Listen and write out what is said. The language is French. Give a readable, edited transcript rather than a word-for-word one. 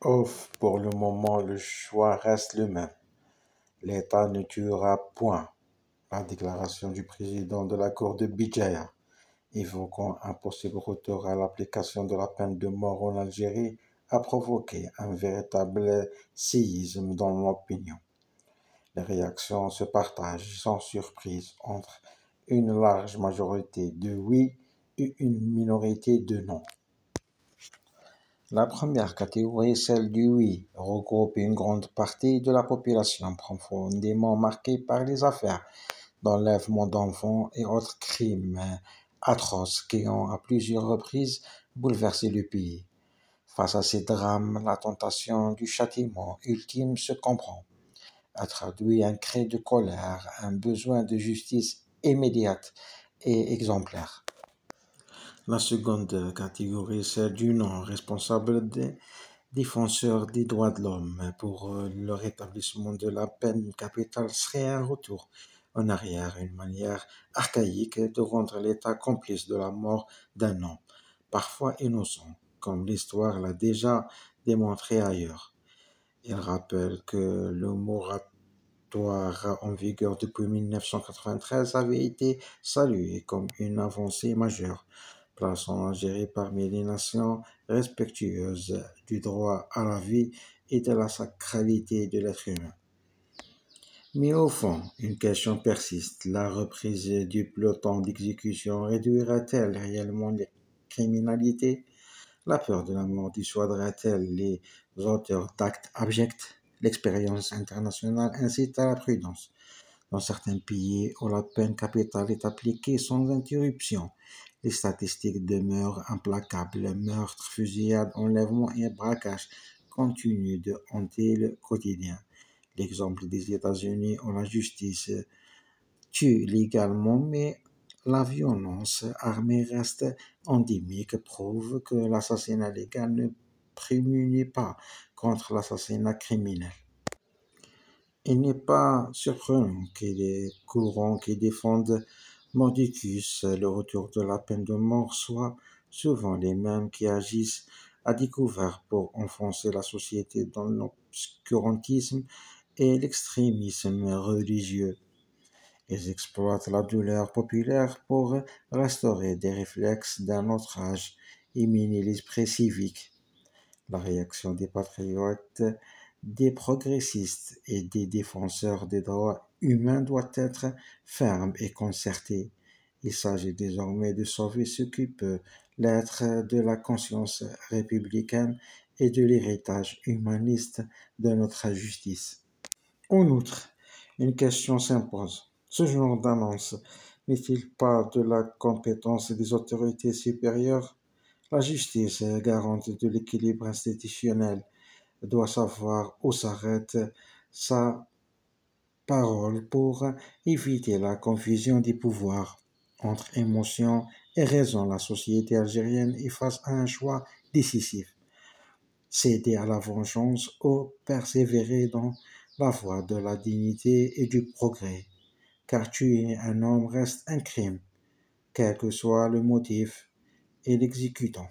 Ouf, pour le moment, le choix reste le même. L'État ne tuera point. La déclaration du président de la Cour de Béjaïa, évoquant un possible retour à l'application de la peine de mort en Algérie, a provoqué un véritable séisme dans l'opinion. Les réactions se partagent sans surprise entre une large majorité de oui et une minorité de non. La première catégorie, celle du oui, regroupe une grande partie de la population profondément marquée par les affaires d'enlèvement d'enfants et autres crimes atroces qui ont à plusieurs reprises bouleversé le pays. Face à ces drames, la tentation du châtiment ultime se comprend, a traduit un cri de colère, un besoin de justice immédiate et exemplaire. La seconde catégorie, celle du non, responsable des défenseurs des droits de l'homme. Pour le rétablissement de la peine capitale serait un retour en arrière, une manière archaïque de rendre l'État complice de la mort d'un homme, parfois innocent, comme l'histoire l'a déjà démontré ailleurs. Il rappelle que le moratoire en vigueur depuis 1993 avait été salué comme une avancée majeure, plaçant l'Algérie parmi les nations respectueuses du droit à la vie et de la sacralité de l'être humain. Mais au fond, une question persiste. La reprise du peloton d'exécution réduira-t-elle réellement les criminalités? La peur de la mort dissuadera-t-elle les auteurs d'actes abjects? L'expérience internationale incite à la prudence. Dans certains pays où la peine capitale est appliquée sans interruption, les statistiques demeurent implacables. Meurtres, fusillades, enlèvements et braquages continuent de hanter le quotidien. L'exemple des États-Unis où la justice tue légalement, mais la violence armée reste endémique, prouve que l'assassinat légal ne prémunit pas contre l'assassinat criminel. Il n'est pas surprenant que les courants qui défendent Mordicus, le retour de la peine de mort, soient souvent les mêmes qui agissent à découvert pour enfoncer la société dans l'obscurantisme et l'extrémisme religieux. Ils exploitent la douleur populaire pour restaurer des réflexes d'un autre âge et miner l'esprit civique. La réaction des patriotes, des progressistes et des défenseurs des droits humains doit être ferme et concertée. Il s'agit désormais de sauver ce qui peut l'être de la conscience républicaine et de l'héritage humaniste de notre justice. En outre, une question s'impose. Ce genre d'annonce n'est-il pas de la compétence des autorités supérieures? La justice, garante de l'équilibre institutionnel, doit savoir où s'arrête sa parole pour éviter la confusion des pouvoirs. Entre émotion et raison, la société algérienne est face à un choix décisif. Céder à la vengeance ou persévérer dans la voie de la dignité et du progrès. Car tuer un homme reste un crime, quel que soit le motif et l'exécutant.